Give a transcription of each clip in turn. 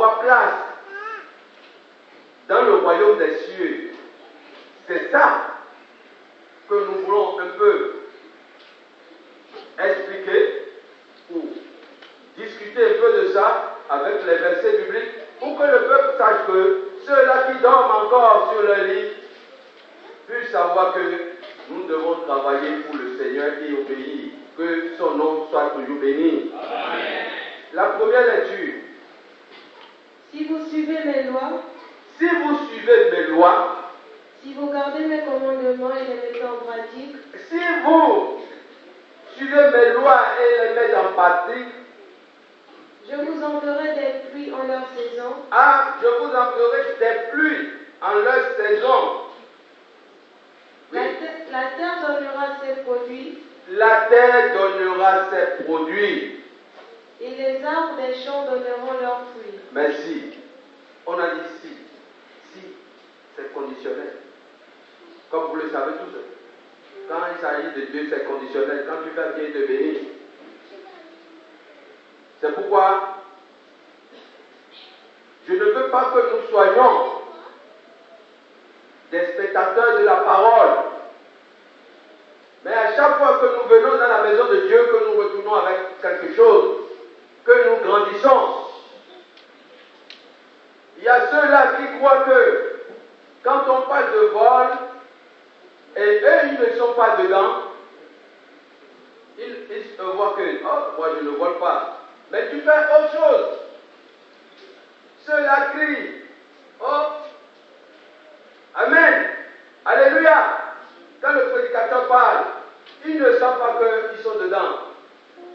avoir place dans le royaume des cieux. C'est ça que nous voulons un peu expliquer ou discuter un peu de ça avec les versets bibliques pour que le peuple sache que ceux-là qui dorment encore sur leur lit puissent savoir que nous devons travailler pour le Seigneur et obéir. Que son nom soit toujours béni. Amen. La première lecture. Si vous suivez mes lois, si vous gardez mes commandements et les mettez en pratique, si vous suivez mes lois et les mettez en pratique, je vous enverrai des pluies en leur saison. Je vous enverrai des pluies en leur saison. Oui. La terre donnera ses produits. La terre donnera ses produits. Et les arbres des champs donneront leurs fruits. Merci. On a dit si. Si, c'est conditionnel. Comme vous le savez tous. Quand il s'agit de Dieu, c'est conditionnel. Quand tu fais bien, il te bénit. C'est pourquoi je ne veux pas que nous soyons des spectateurs de la parole. Mais à chaque fois que nous venons dans la maison de Dieu, que nous retournons avec quelque chose, que nous grandissons. Il y a ceux-là qui croient que quand on parle de vol, et eux, ils ne sont pas dedans, ils se voient que, oh, moi je ne vole pas. Mais tu fais autre chose. Ceux-là crient, oh, Amen, Alléluia. Quand le prédicateur parle, ils ne savent pas qu'ils sont dedans.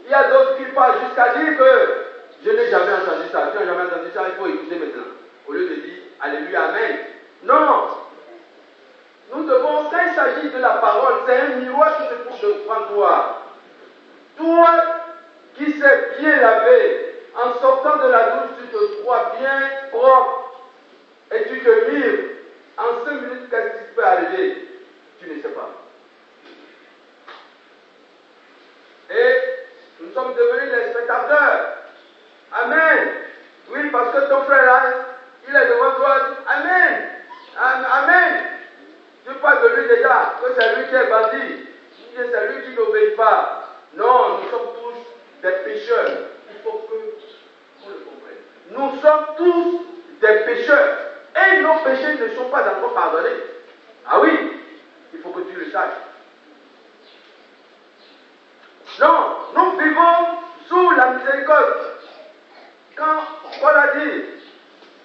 Il y a d'autres qui parlent jusqu'à dire que je n'ai jamais entendu ça. Tu n'as jamais entendu ça, il faut écouter maintenant. Au lieu de dire Alléluia, Amen. Non. Nous devons, quand il s'agit de la parole, c'est un miroir qui se trouve devant toi. Toi qui sais bien laver, en sortant de la douche, tu te crois bien propre et tu te mires. En 5 minutes, qu'est-ce qui peut arriver? Tu ne sais pas. Et nous sommes devenus des spectateurs. Amen. Oui, parce que ton frère là, il est devant toi. Amen. Amen. Tu parles de lui déjà, que c'est lui qui est bandit. C'est lui qui n'obéit pas. Non, nous sommes tous des pécheurs. Il faut que on le comprenne. Nous sommes tous des pécheurs. Et nos péchés ne sont pas encore pardonnés. Ah oui, il faut que tu le saches. Non, nous vivons sous la miséricorde. Quand Paul a dit,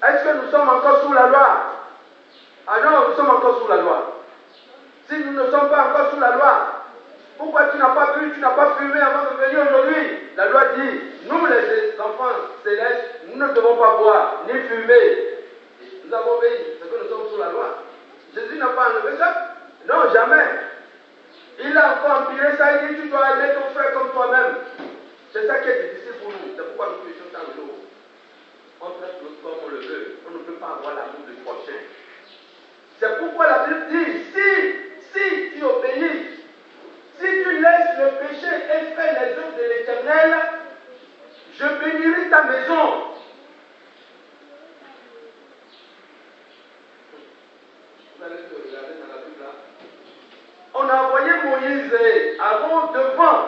est-ce que nous sommes encore sous la loi? Ah non, nous sommes encore sous la loi. Si nous ne sommes pas encore sous la loi, pourquoi tu n'as pas bu, tu n'as pas fumé avant de venir aujourd'hui? La loi dit, nous les enfants célestes, nous ne devons pas boire, ni fumer. Nous avons obéi, c'est que nous sommes sous la loi. Jésus n'a pas enlevé ça? Non, jamais. Il a encore empiré ça, il dit, tu dois aimer ton frère comme toi-même. C'est ça qui est difficile pour nous, c'est pourquoi nous péchons chaque jour. On traite l'autre comme on le veut, on ne peut pas avoir l'amour du prochain. C'est pourquoi la Bible dit, si tu obéis, si tu laisses le péché et fais les œuvres de l'Éternel, je bénirai ta maison. Vous allez te regarder dans la Bible là. On a envoyé Moïse et Aaron devant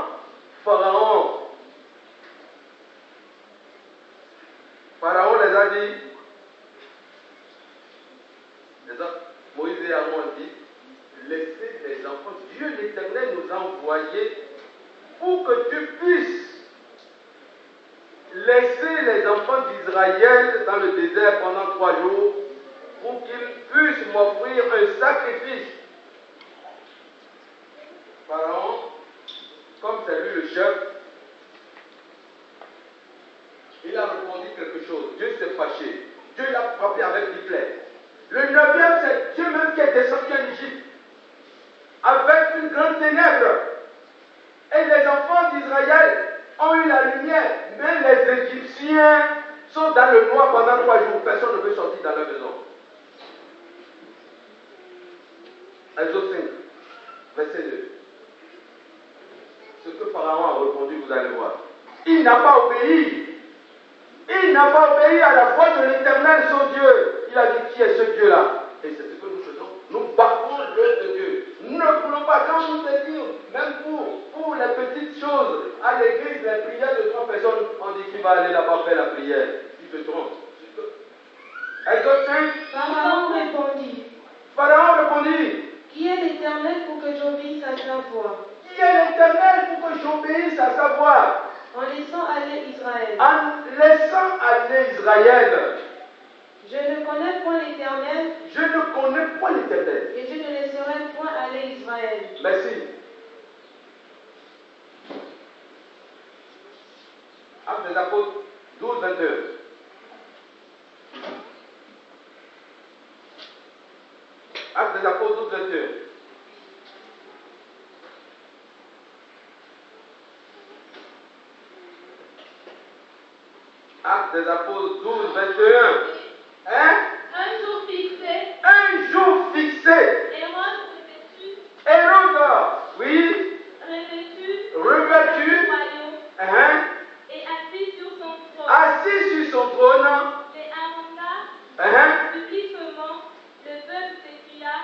Pharaon. Pharaon les a dit, Moïse et Aaron ont dit, laissez les enfants. Dieu l'Éternel nous a envoyés pour que tu puisses laisser les enfants d'Israël dans le désert pendant 3 jours pour qu'ils puissent m'offrir un sacrifice. Pharaon, comme c'est lui le chef, il a répondu quelque chose. Dieu s'est fâché. Dieu l'a frappé avec Hitler. Le 9e, c'est Dieu même qui est descendu en Égypte avec une grande ténèbre. Et les enfants d'Israël ont eu la lumière. Mais les Égyptiens sont dans le noir pendant 3 jours. Personne ne peut sortir dans leur maison. Exode 5, verset 2. Ce que Pharaon a répondu, vous allez voir. Il n'a pas obéi. Il n'a pas obéi à la voix de l'Éternel, son Dieu. Il a dit, qui est ce Dieu-là? Et c'est ce que nous faisons. Nous battons l'œuvre de Dieu. Nous ne voulons pas, quand nous te disons, même pour les petites choses, à l'église, les prières de 3 personnes, on dit qu'il va aller là-bas faire la prière. Tu te trompes. Exode 5. Pharaon répondit, qui est l'Éternel pour que j'obéisse à sa voix? Qui est l'Éternel pour que j'obéisse à sa voix? En laissant aller Israël. En laissant aller Israël. Je ne connais point l'Éternel. Je ne connais point l'Éternel. Et je ne laisserai point aller Israël. Merci. Actes des Apôtres 12, 21. Actes des Apôtres 12, 21. Actes des Apôtres 12, 21. Hein? Un jour fixé. Un jour fixé. Hérode, oui. Revêtu. Hein? Et assis sur son trône. Assis sur son trône. Et amenda Hein? publiquement, le peuple s'écria.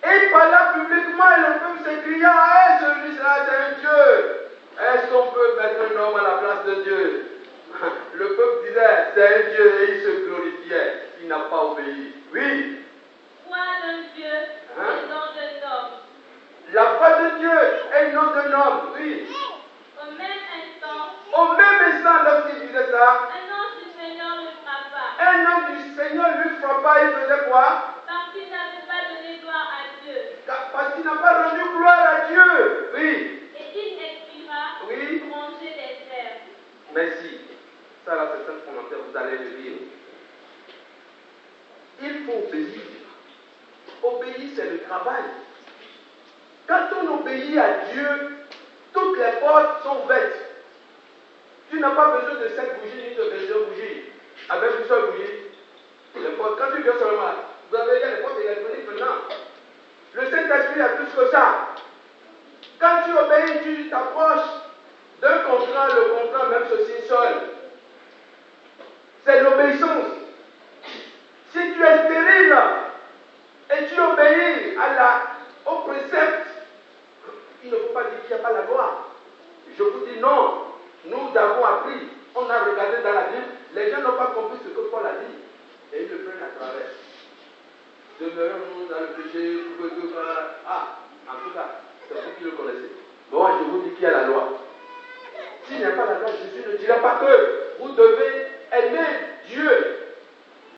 Et par là publiquement, le peuple s'écria, hey, celui-là c'est un Dieu. Est-ce qu'on peut mettre un homme à la place de Dieu? Le peuple disait, c'est un Dieu, et il se glorifiait. Il n'a pas obéi. Oui. Foi d'un Dieu et non d'un homme. La foi de Dieu et non d'un homme. Oui. Au même instant, Au même instant, lorsqu'il disait ça, un ange du Seigneur le frappa. un homme du Seigneur lui frappa. Il faisait quoi? Parce qu'il n'avait pas donné gloire à Dieu. Parce qu'il n'a pas rendu gloire à Dieu. Oui. Et il expira, Oui. rongé des vers. Merci. Ça là, c'est un commentaire, vous allez le lire. Il faut obéir. Obéir, c'est le travail. Quand on obéit à Dieu, toutes les portes sont ouvertes. Tu n'as pas besoin de 7 bougies ni de 22 bougies. Avec une seule bougie, les portes, quand tu viens seulement, vous avez les portes électroniques maintenant. Le Saint-Esprit a plus que ça. Quand tu obéis, tu t'approches d'un contrat, le contrat même se signe seul. C'est l'obéissance. Si tu es stérile et tu obéis au précepte, il ne faut pas dire qu'il n'y a pas la loi. Je vous dis non. Nous avons appris, on a regardé dans la Bible, les gens n'ont pas compris ce que Paul a dit. Et ils le prennent à travers. Demeurons-nous dans le péché, en tout cas, c'est vous qui le connaissez. Bon, je vous dis qu'il y a la loi. S'il n'y a pas la loi, Jésus ne dira pas que vous devez aimer